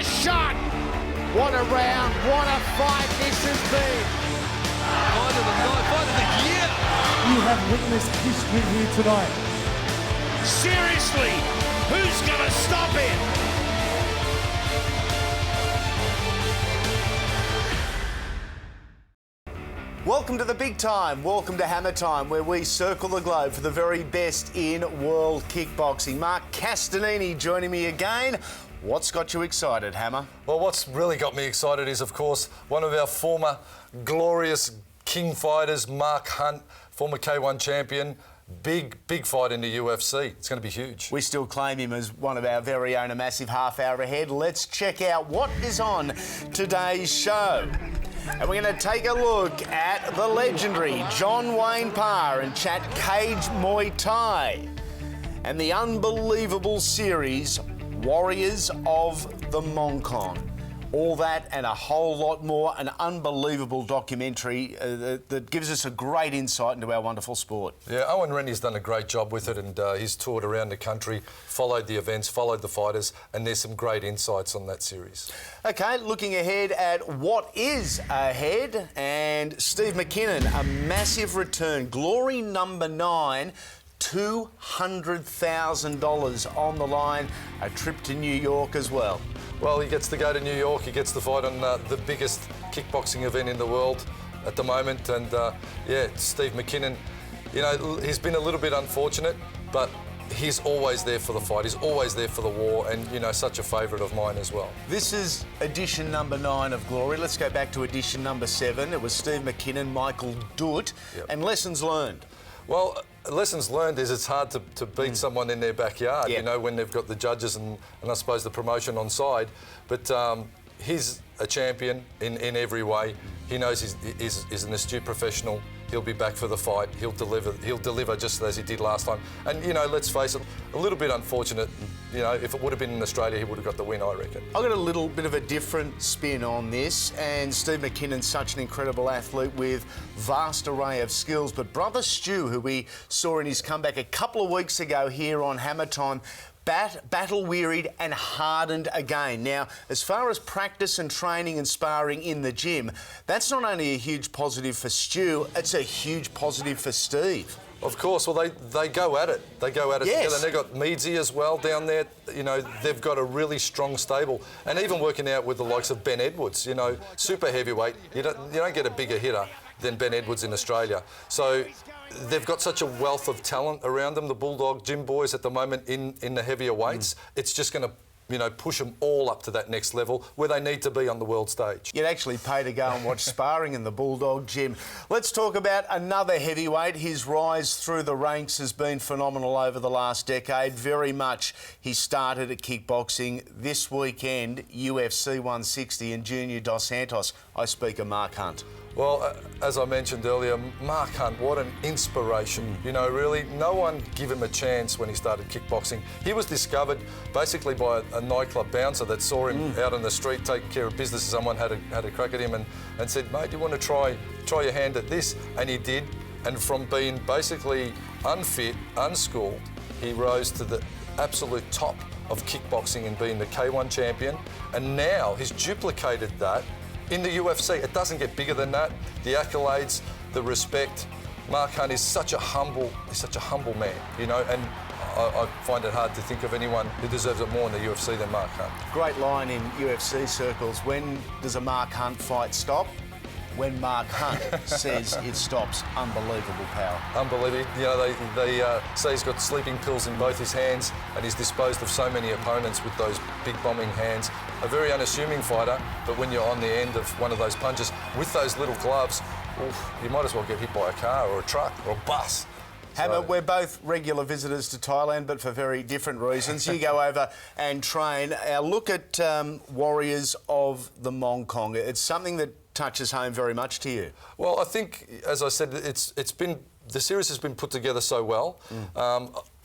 shot! What a round, what a fight this has been! Fight of the night, fight of the year! You have witnessed history here tonight. Seriously, who's gonna stop it? Welcome to the big time. Welcome to Hammer Time, where we circle the globe for the very best in world kickboxing. Mark Castanini joining me again. What's got you excited, Hammer? Well, what's really got me excited is, of course, one of our former glorious king fighters, Mark Hunt, former K1 champion. Big fight in the UFC. It's going to be huge. We still claim him as one of our very own, a massive half hour ahead. Let's check out what is on today's show. And we're going to take a look at the legendary John Wayne Parr and chat Cage Muay Thai. And the unbelievable series Warriors of the Mongkong. All that and a whole lot more. An unbelievable documentary that gives us a great insight into our wonderful sport. Yeah, Owen Rennie's done a great job with it, and he's toured around the country, followed the events, followed the fighters, and there's some great insights on that series. OK, looking ahead at what is ahead, and Steve McKinnon, a massive return. Glory number 9. $200,000 on the line, a trip to New York as well. Well, he gets to go to New York, he gets to fight on the biggest kickboxing event in the world at the moment, and yeah, Steve McKinnon, you know, he's been a little bit unfortunate, but he's always there for the fight, he's always there for the war, and, you know, such a favourite of mine as well. This is edition number 9 of Glory. Let's go back to edition number 7. It was Steve McKinnon, Michael Dutt, and lessons learned. Well, lessons learned is it's hard to beat someone in their backyard, you know, when they've got the judges and I suppose the promotion on side. But he's a champion in every way. He knows he's an astute professional. He'll be back for the fight. He'll deliver just as he did last time. And, you know, let's face it, a little bit unfortunate. You know, if it would have been in Australia, he would have got the win, I reckon. I've got a little bit of a different spin on this, and Steve McKinnon's such an incredible athlete with vast array of skills. But brother Stu, who we saw in his comeback a couple of weeks ago here on Hammer Time, battle-wearied and hardened again. Now, as far as practice and training and sparring in the gym, that's not only a huge positive for Stu, it's a huge positive for Steve. Of course, well, they go at it. They go at it together. And they've got Meadsy as well down there. You know, they've got a really strong stable. And even working out with the likes of Ben Edwards, you know, super heavyweight. You don't get a bigger hitter than Ben Edwards in Australia. So they've got such a wealth of talent around them, the Bulldog gym boys at the moment in the heavier weights. It's just going to, you know, push them all up to that next level where they need to be on the world stage. You'd actually pay to go and watch sparring in the Bulldog gym. Let's talk about another heavyweight. His rise through the ranks has been phenomenal over the last decade. Very much he started at kickboxing. This weekend, UFC 160 and Junior Dos Santos. I speak of Mark Hunt. Well, as I mentioned earlier, Mark Hunt, what an inspiration. You know, really, no one gave him a chance when he started kickboxing. He was discovered basically by a nightclub bouncer that saw him out on the street taking care of business. Someone had a crack at him and said, mate, do you want to try your hand at this? And he did. And from being basically unfit, unschooled, he rose to the absolute top of kickboxing and being the K1 champion. And now he's duplicated that in the UFC. It doesn't get bigger than that. The accolades, the respect. Mark Hunt is such a humble man, you know, and I find it hard to think of anyone who deserves it more in the UFC than Mark Hunt. Great line in UFC circles. When does a Mark Hunt fight stop? When Mark Hunt says it stops. Unbelievable power. Unbelievable. You know, they say he's got sleeping pills in both his hands and he's disposed of so many opponents with those big bombing hands. A very unassuming fighter, but when you're on the end of one of those punches with those little gloves, you might as well get hit by a car or a truck or a bus. Hammer, we're both regular visitors to Thailand, but for very different reasons. You go over and train. Our look at Warriors of the Mongkong. It's something that touches home very much to you. Well, I think, as I said, the series has been put together so well.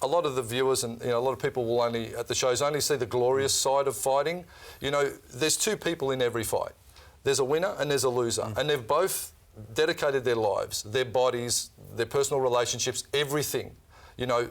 A lot of the viewers and, you know, a lot of people will only at the shows only see the glorious side of fighting. You know, there's two people in every fight. There's a winner and there's a loser, and they've both dedicated their lives, their bodies, their personal relationships, everything. You know,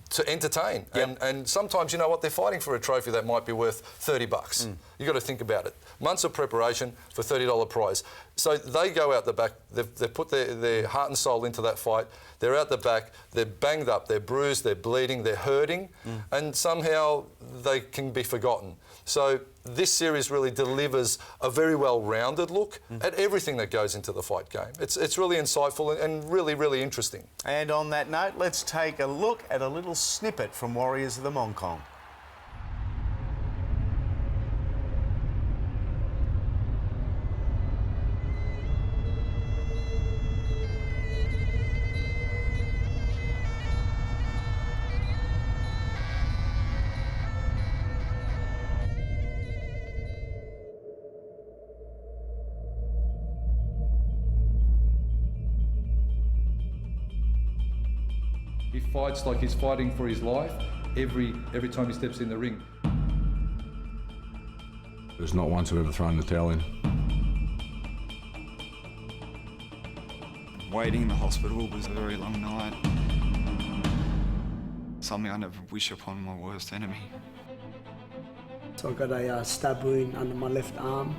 to entertain. And sometimes, you know what, they're fighting for a trophy that might be worth $30. You've got to think about it. Months of preparation for $30 prize. So they go out the back, they've put their heart and soul into that fight. They're out the back, they're banged up, they're bruised, they're bleeding, they're hurting, and somehow they can be forgotten. So this series really delivers a very well-rounded look at everything that goes into the fight game. It's really insightful and really, really interesting. And on that note, let's take a look at a little snippet from Warriors of the Mongkong. He fights like he's fighting for his life every time he steps in the ring. There's not once I've ever thrown the towel in. Waiting in the hospital was a very long night. Something I never wish upon my worst enemy. So I got a stab wound under my left arm.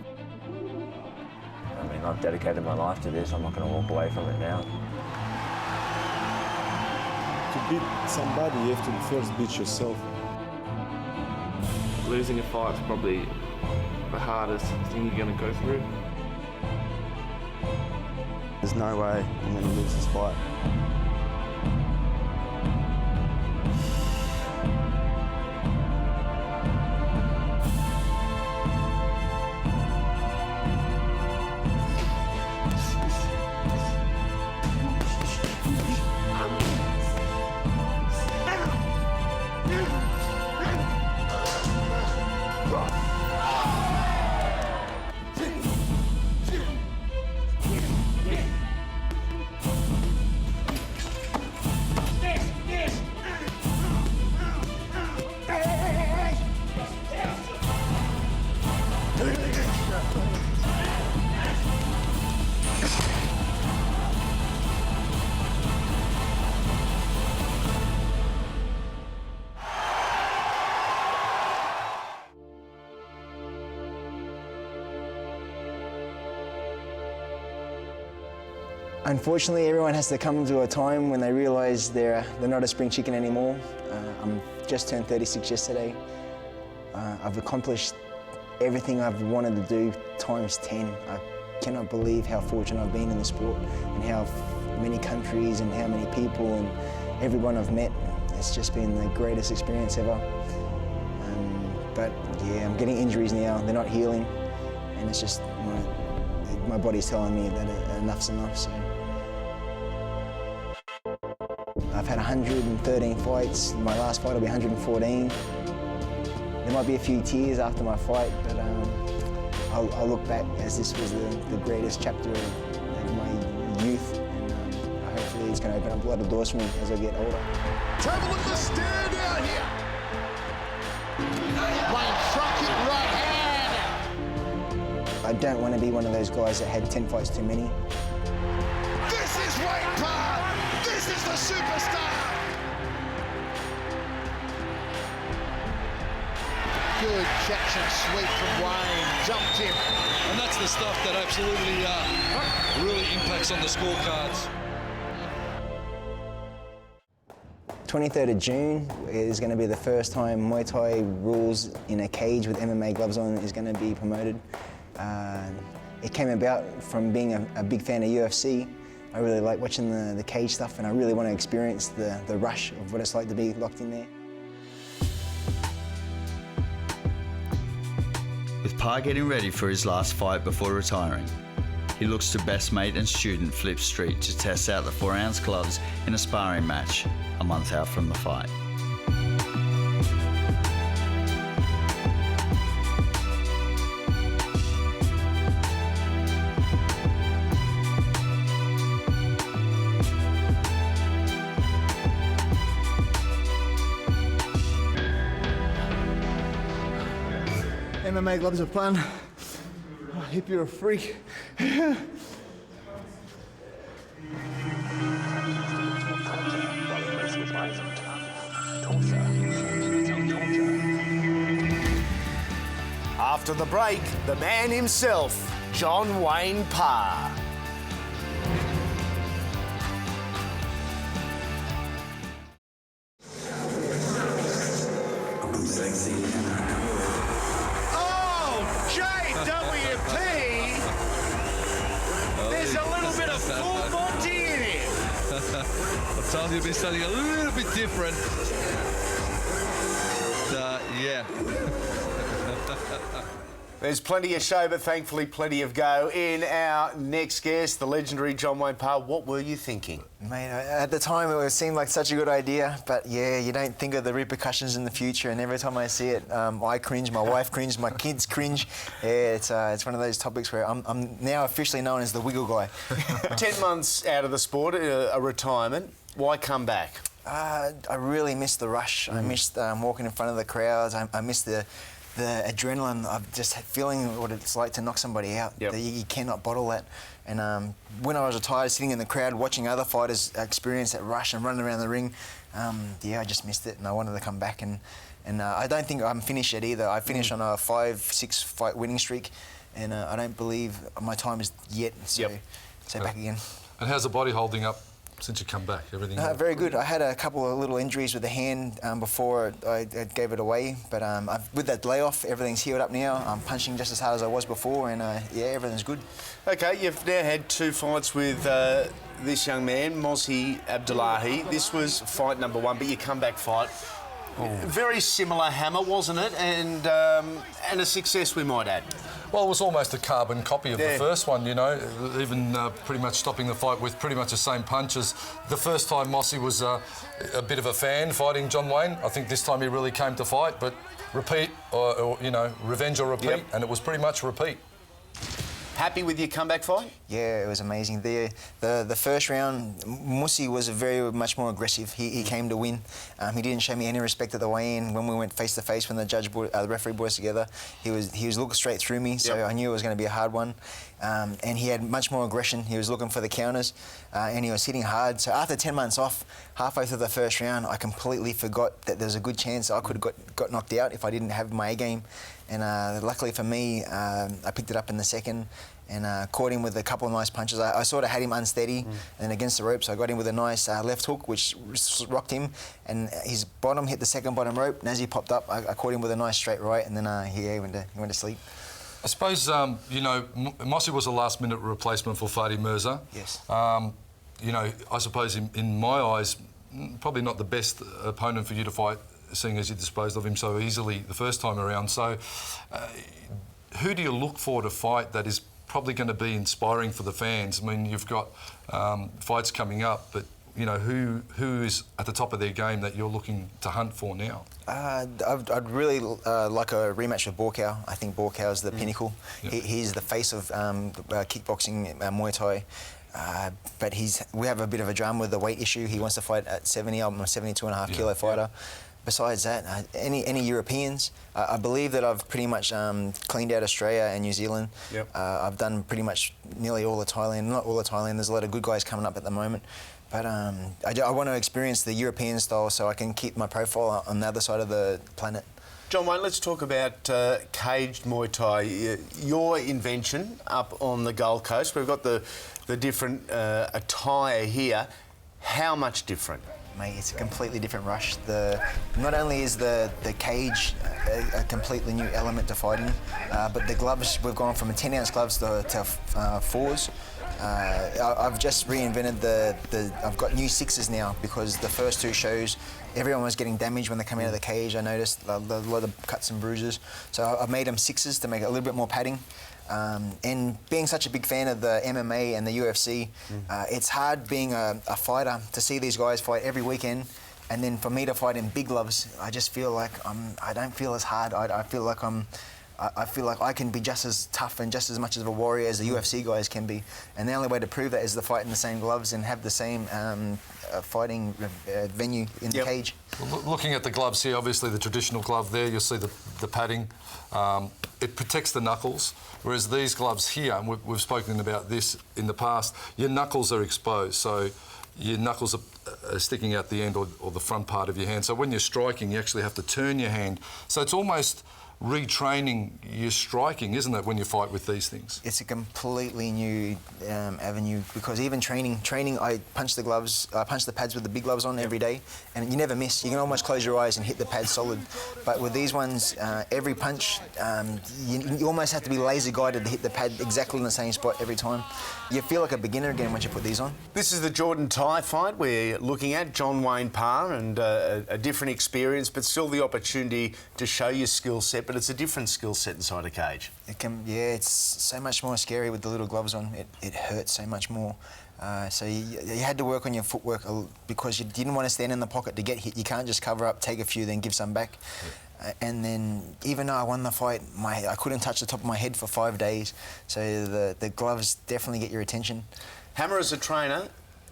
I mean, I've dedicated my life to this. I'm not going to walk away from it now. To beat somebody, you have to first beat yourself. Losing a fight is probably the hardest thing you're going to go through. There's no way I'm going to lose this fight. Unfortunately, everyone has to come to a time when they realise they're not a spring chicken anymore. I'm just turned 36 yesterday. I've accomplished everything I've wanted to do times 10. I cannot believe how fortunate I've been in the sport and how many countries and how many people and everyone I've met. It's just been the greatest experience ever. But yeah, I'm getting injuries now. They're not healing, and it's just my body's telling me that enough's enough. So I've had 113 fights. My last fight will be 114. There might be a few tears after my fight, but I'll look back as this was the greatest chapter of my youth, and hopefully it's going to open up a lot of doors for me as I get older. Have a look at the stare down here. Wayne front kick, right hand. I don't want to be one of those guys that had 10 fights too many. This is Wayne Parr. This is the superstar. Good catch and sweep from Wayne. Jumped him. And that's the stuff that absolutely really impacts on the scorecards. 23rd of June is going to be the first time Muay Thai rules in a cage with MMA gloves on is going to be promoted. It came about from being a big fan of UFC. I really like watching the cage stuff, and I really want to experience the rush of what it's like to be locked in there. With Parr getting ready for his last fight before retiring, he looks to best mate and student Flip Street to test out the 4-ounce gloves in a sparring match a month out from the fight. MMA gloves are fun. Oh, Hip, you're a freak. After the break, the man himself, John Wayne Parr. Oh, JWP! There's a little bit of full Monty in here. I told you it'd be something a little bit different. Yeah. There's plenty of show, but thankfully plenty of go. In our next guest, the legendary John Wayne Parr, what were you thinking? Mate, at the time it seemed like such a good idea, but yeah, you don't think of the repercussions in the future, and every time I see it, I cringe, my wife cringe, my kids cringe. Yeah, it's one of those topics where I'm now officially known as the wiggle guy. 10 months out of the sport, a retirement. Why come back? I really missed the rush. I missed walking in front of the crowds. I missed the adrenaline of just feeling what it's like to knock somebody out. Yep. You cannot bottle that. And when I was retired, sitting in the crowd, watching other fighters experience that rush and running around the ring, I just missed it, and I wanted to come back. And I don't think I'm finished yet either. I finished on a 5-6 fight winning streak, and I don't believe my time is yet. So, back again. And how's the body holding up since you come back? Everything? Very good. I had a couple of little injuries with the hand before I gave it away, but with that layoff, everything's healed up now. I'm punching just as hard as I was before, and everything's good. Okay, you've now had 2 fights with this young man, Mozhi Abdullahi. This was fight number 1, but your comeback fight. Very similar hammer, wasn't it? And a success, we might add. Well, it was almost a carbon copy of the first one, you know, even pretty much stopping the fight with pretty much the same punches. The first time Mossy was a bit of a fan fighting John Wayne. I think this time he really came to fight, but repeat, or you know, revenge or repeat, and it was pretty much repeat. Happy with your comeback fight? Yeah, it was amazing. The first round, Musi was very much more aggressive. He came to win. He didn't show me any respect at the weigh-in. When we went face to face, when the referee brought us together, he was looking straight through me. So I knew it was going to be a hard one. And he had much more aggression. He was looking for the counters, and he was hitting hard. So after 10 months off, halfway through the first round, I completely forgot that there was a good chance I could have got knocked out if I didn't have my A game. And luckily for me, I picked it up in the second and caught him with a couple of nice punches. I sort of had him unsteady and against the ropes. I got him with a nice left hook, which rocked him, and his bottom hit the second bottom rope. And as he popped up, I caught him with a nice straight right, and then he went to sleep. I suppose, you know, Mossy was a last-minute replacement for Fadi Mirza. Yes. You know, I suppose in my eyes, probably not the best opponent for you to fight, seeing as you disposed of him so easily the first time around. So who do you look for to fight that is probably going to be inspiring for the fans? I mean, you've got fights coming up, but, you know, who is at the top of their game that you're looking to hunt for now? I'd really like a rematch with Borkow. I think Borkow is the pinnacle. Yep. He's the face of kickboxing, Muay Thai. But we have a bit of a drama with the weight issue. He wants to fight at 70. I'm a 72.5 kilo fighter. Besides that, any Europeans? I believe that I've pretty much cleaned out Australia and New Zealand. Yep. I've done pretty much nearly all of Thailand. Not all of Thailand. There's a lot of good guys coming up at the moment. But I want to experience the European style so I can keep my profile on the other side of the planet. John Wayne, let's talk about caged Muay Thai. Your invention up on the Gold Coast. We've got the different attire here. How much different? Mate, it's a completely different rush. Not only is the cage a completely new element to fighting, but the gloves, we've gone from 10-ounce gloves to 4s. I've just reinvented I've got new 6s now because the first 2 shows, everyone was getting damaged when they come out of the cage. I noticed a lot of cuts and bruises. So I've made them 6s to make it a little bit more padding. And being such a big fan of the MMA and the UFC, it's hard being a fighter to see these guys fight every weekend, and then for me to fight in big gloves, I just feel like I don't feel as hard. I feel like I feel like I can be just as tough and just as much of a warrior as the UFC guys can be. And the only way to prove that is to fight in the same gloves and have the same fighting venue in the cage. Well, looking at the gloves here, obviously the traditional glove there, you'll see the padding. It protects the knuckles, whereas these gloves here, and we've spoken about this in the past, your knuckles are exposed. So your knuckles are sticking out the end or the front part of your hand. So when you're striking, you actually have to turn your hand. So it's almost retraining your striking, isn't it, when you fight with these things? It's a completely new avenue because even training, I punch the pads with the big gloves on every day, and you never miss. You can almost close your eyes and hit the pad solid. But with these ones, every punch, you almost have to be laser guided to hit the pad exactly in the same spot every time. You feel like a beginner again once you put these on. This is the Jordan Tai fight we're looking at, John Wayne Parr, and a different experience, but still the opportunity to show your skill set, but it's a different skill set inside a cage. It's so much more scary with the little gloves on. It hurts so much more. So you had to work on your footwork because you didn't want to stand in the pocket to get hit. You can't just cover up, take a few, then give some back. And then, even though I won the fight, I couldn't touch the top of my head for 5 days. So the gloves definitely get your attention. Hammer, as a trainer,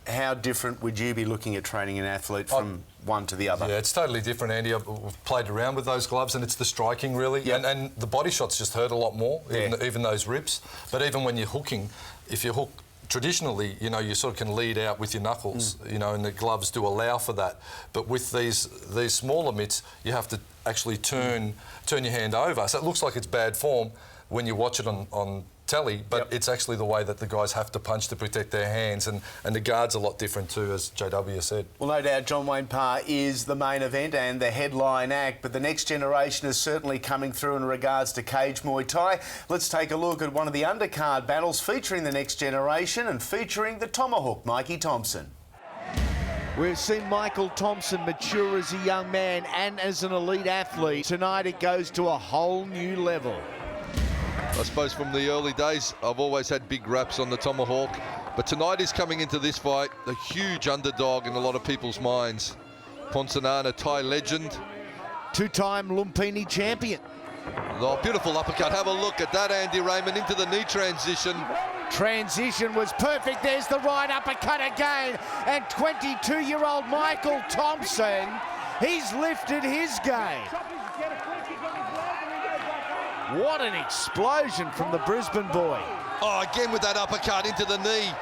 how different would you be looking at training an athlete from one to the other? Yeah, it's totally different, Andy. We've played around with those gloves, and it's the striking, really. Yep. And the body shots just hurt a lot more, even those rips. But even when you're hooking, if you hook traditionally, you sort of can lead out with your knuckles, and the gloves do allow for that. But with these smaller mitts, you have to actually turn your hand over. So it looks like it's bad form when you watch it on telly, but it's actually the way that the guys have to punch to protect their hands, and the guard's a lot different too, as JW said. Well, no doubt John Wayne Parr is the main event and the headline act, but the next generation is certainly coming through in regards to cage Muay Thai. Let's take a look at one of the undercard battles featuring the next generation and featuring the Tomahawk, Mikey Thompson. We've seen Michael Thompson mature as a young man and as an elite athlete. Tonight it goes to a whole new level. I suppose from the early days, I've always had big raps on the Tomahawk, but tonight he's coming into this fight a huge underdog in a lot of people's minds. Ponsanana, Thai legend. Two-time Lumpini champion. Oh, beautiful uppercut. Have a look at that, Andy Raymond, into the knee transition. Transition was perfect. There's the right uppercut again. And 22-year-old Michael Thompson, he's lifted his game. What an explosion from the Brisbane boy. Oh, again with that uppercut into the knee.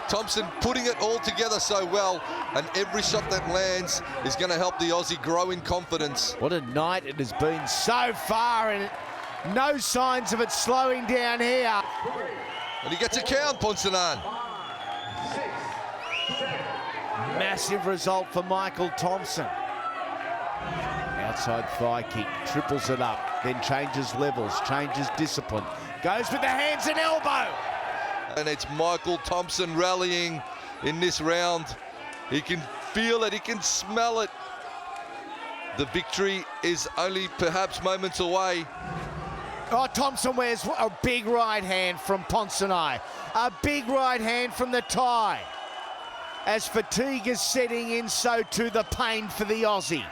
Thompson putting it all together so well, and every shot that lands is going to help the Aussie grow in confidence. What a night it has been so far, and no signs of it slowing down here. And he gets a count, Ponsanan. Massive result for Michael Thompson. Outside thigh kick, triples it up, then changes levels, changes discipline, goes with the hands and elbow. And it's Michael Thompson rallying in this round. He can feel it, he can smell it. The victory is only perhaps moments away. Oh, Thompson wears a big right hand from Ponsanai. A big right hand from the Thai. As fatigue is setting in, so too the pain for the Aussie.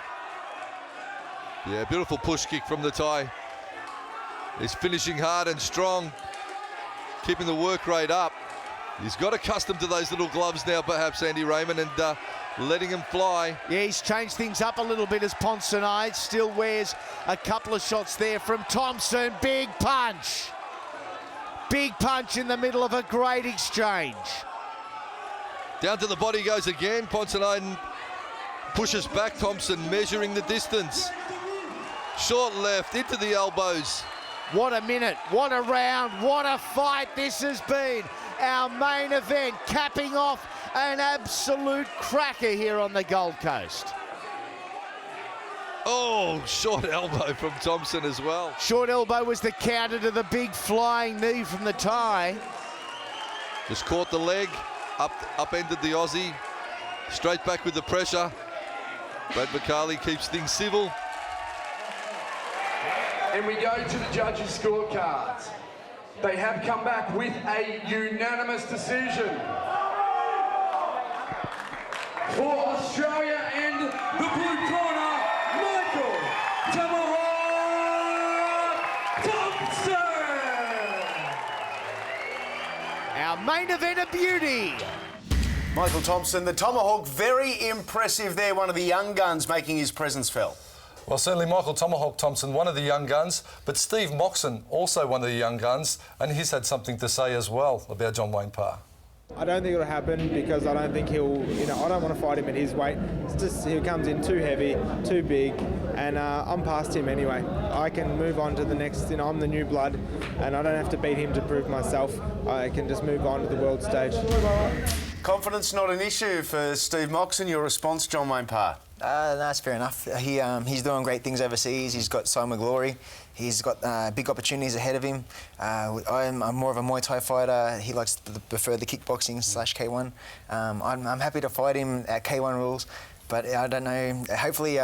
Yeah, beautiful push kick from the Thai. He's finishing hard and strong, keeping the work rate up. He's got accustomed to those little gloves now, perhaps, Andy Raymond, and letting him fly. Yeah, he's changed things up a little bit as Ponsanai still wears a couple of shots there from Thompson. Big punch. Big punch in the middle of a great exchange. Down to the body goes again. Ponsanai pushes back Thompson, measuring the distance. Short left, into the elbows. What a minute, what a round, what a fight this has been. Our main event capping off an absolute cracker here on the Gold Coast. Oh, short elbow from Thompson as well. Short elbow was the counter to the big flying knee from the Thai. Just caught the leg, upended the Aussie. Straight back with the pressure. Brad McCarley keeps things civil. And we go to the judges' scorecards. They have come back with a unanimous decision. For Australia and the blue corner, Michael Tomahawk Thompson! Our main event of beauty. Michael Thompson, the Tomahawk, very impressive there. One of the young guns making his presence felt. Well, certainly Michael Tomahawk Thompson, one of the young guns, but Steve Moxon, also one of the young guns, and he's had something to say as well about John Wayne Parr. I don't think it'll happen because I don't think he'll, I don't want to fight him at his weight. It's just he comes in too heavy, too big, and I'm past him anyway. I can move on to the next, I'm the new blood, and I don't have to beat him to prove myself. I can just move on to the world stage. Confidence not an issue for Steve Moxon. Your response, John Wayne Parr? That's fair enough. He's doing great things overseas. He's got so much glory. He's got big opportunities ahead of him. I'm more of a Muay Thai fighter. He likes to prefer the kickboxing / K1. I'm happy to fight him at K1 rules, but I don't know. Hopefully,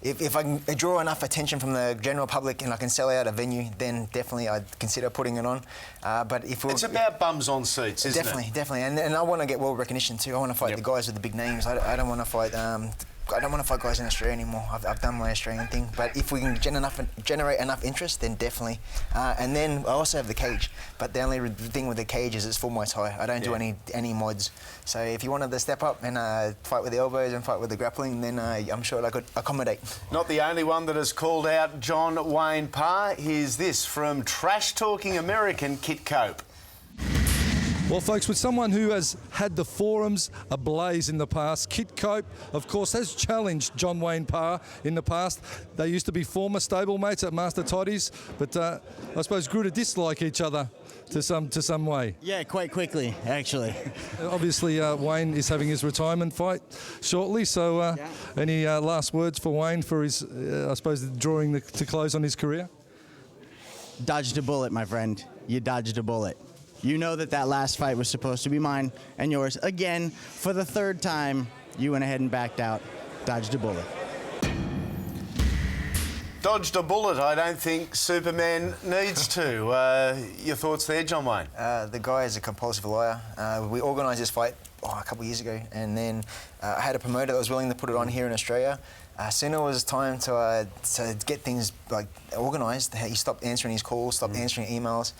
if I can draw enough attention from the general public and I can sell out a venue, then definitely I'd consider putting it on. But if it's about bums on seats, isn't it? Definitely. And I want to get world recognition too. I want to fight the guys with the big names. I don't want to fight. I don't want to fight guys in Australia anymore. I've done my Australian thing. But if we can generate enough interest, then definitely. And then I also have the cage. But the only thing with the cage is it's full Muay Thai. I don't do any mods. So if you wanted to step up and fight with the elbows and fight with the grappling, then I'm sure I could accommodate. Not the only one that has called out John Wayne Parr. Here's this from trash-talking American Kit Cope. Well, folks, with someone who has had the forums ablaze in the past, Kit Cope, of course, has challenged John Wayne Parr in the past. They used to be former stablemates at Master Toddy's, but I suppose grew to dislike each other to some way. Yeah, quite quickly, actually. Obviously, Wayne is having his retirement fight shortly, so any last words for Wayne for his, I suppose, drawing to close on his career? Dodged a bullet, my friend. You dodged a bullet. You know that last fight was supposed to be mine and yours. Again, for the third time, you went ahead and backed out. Dodged a bullet. Dodged a bullet. I don't think Superman needs to. Your thoughts there, John Wayne? The guy is a compulsive liar. We organised this fight a couple of years ago, and then I had a promoter that was willing to put it on here in Australia. Soon it was time to get things organised. He stopped answering his calls, stopped answering emails.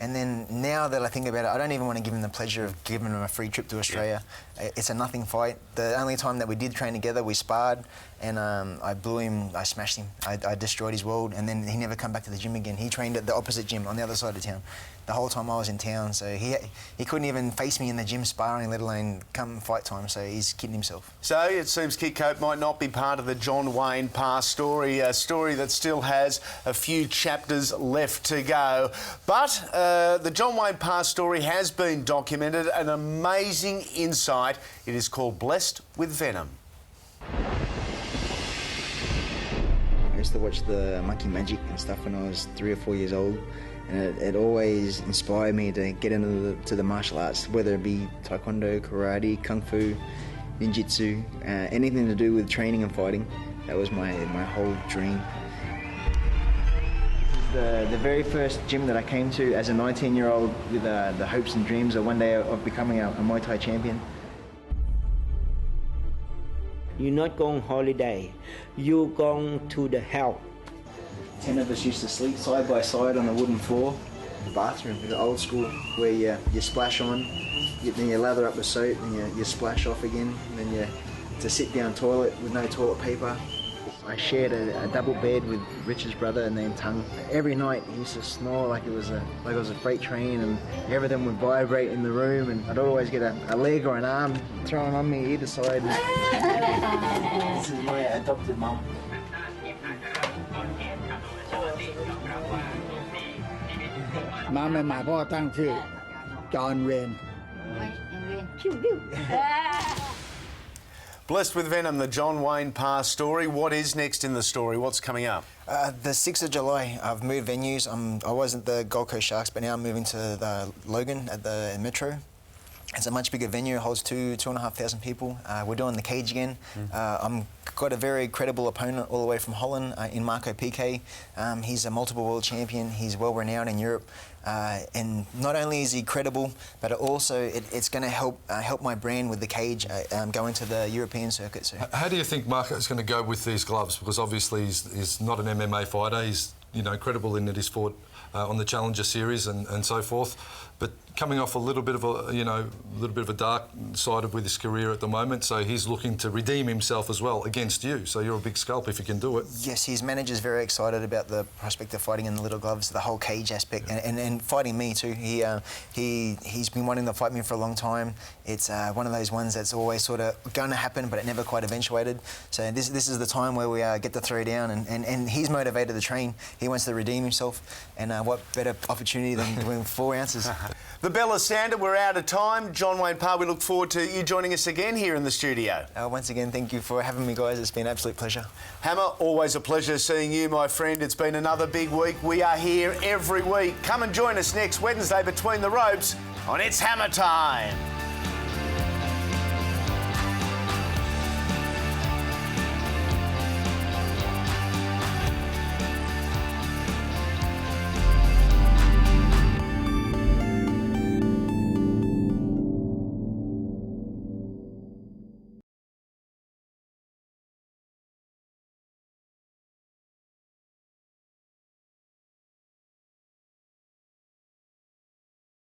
And then now that I think about it, I don't even want to give him the pleasure of giving him a free trip to Australia. It's a nothing fight. The only time that we did train together, we sparred, and I blew him, I smashed him. I destroyed his world, and then he never come back to the gym again. He trained at the opposite gym on the other side of town the whole time I was in town, so he couldn't even face me in the gym sparring, let alone come fight time, so he's kidding himself. So it seems Kit Cope might not be part of the John Wayne Parr story, a story that still has a few chapters left to go. But the John Wayne Parr story has been documented, an amazing insight. It is called Blessed with Venom. I used to watch the Monkey Magic and stuff when I was 3 or 4 years old, and it always inspired me to get into the martial arts, whether it be taekwondo, karate, kung fu, ninjutsu, anything to do with training and fighting. That was my whole dream. This is the very first gym that I came to as a 19-year-old with the hopes and dreams of one day of becoming a Muay Thai champion. You're not going holiday, you're going to the hell. 10 of us used to sleep side by side on a wooden floor. The bathroom, the old school, where you splash on, then you lather up with soap, and you splash off again, and then it's a sit-down toilet with no toilet paper. I shared a double bed with Richard's brother named Tung. Every night he used to snore like it was a freight train, and everything would vibrate in the room, and I'd always get a leg or an arm thrown on me either side. This is my adopted mum. Mom and my boy ตั้งชื่อ John Wayne. Blessed with Venom, the John Wayne Parr story. What is next in the story? What's coming up? The 6th of July, I've moved venues. I was at the Gold Coast Sharks, but now I'm moving to the Logan at the Metro. It's a much bigger venue. It holds 2,500 people. We're doing the cage again. I'm got a very credible opponent all the way from Holland in Marco Piqué. He's a multiple world champion. He's well renowned in Europe. And not only is he credible, but it's going to help my brand with the cage going to the European circuit. So. How do you think Marco is going to go with these gloves? Because obviously he's not an MMA fighter. He's credible in that he's fought on the Challenger Series and so forth. But coming off a little bit of a dark side with his career at the moment, so he's looking to redeem himself as well against you. So you're a big scalp if you can do it. Yes, his manager's very excited about the prospect of fighting in the little gloves, the whole cage aspect, and fighting me too. He's been wanting to fight me for a long time. It's one of those ones that's always sort of going to happen, but it never quite eventuated. So this is the time where we get to throw down, and he's motivated to train. He wants to redeem himself, and what better opportunity than doing 4 ounces. The Bella Sander, we're out of time. John Wayne Parr, we look forward to you joining us again here in the studio. Once again, thank you for having me, guys. It's been an absolute pleasure. Hammer, always a pleasure seeing you, my friend. It's been another big week. We are here every week. Come and join us next Wednesday between the ropes on It's Hammer Time.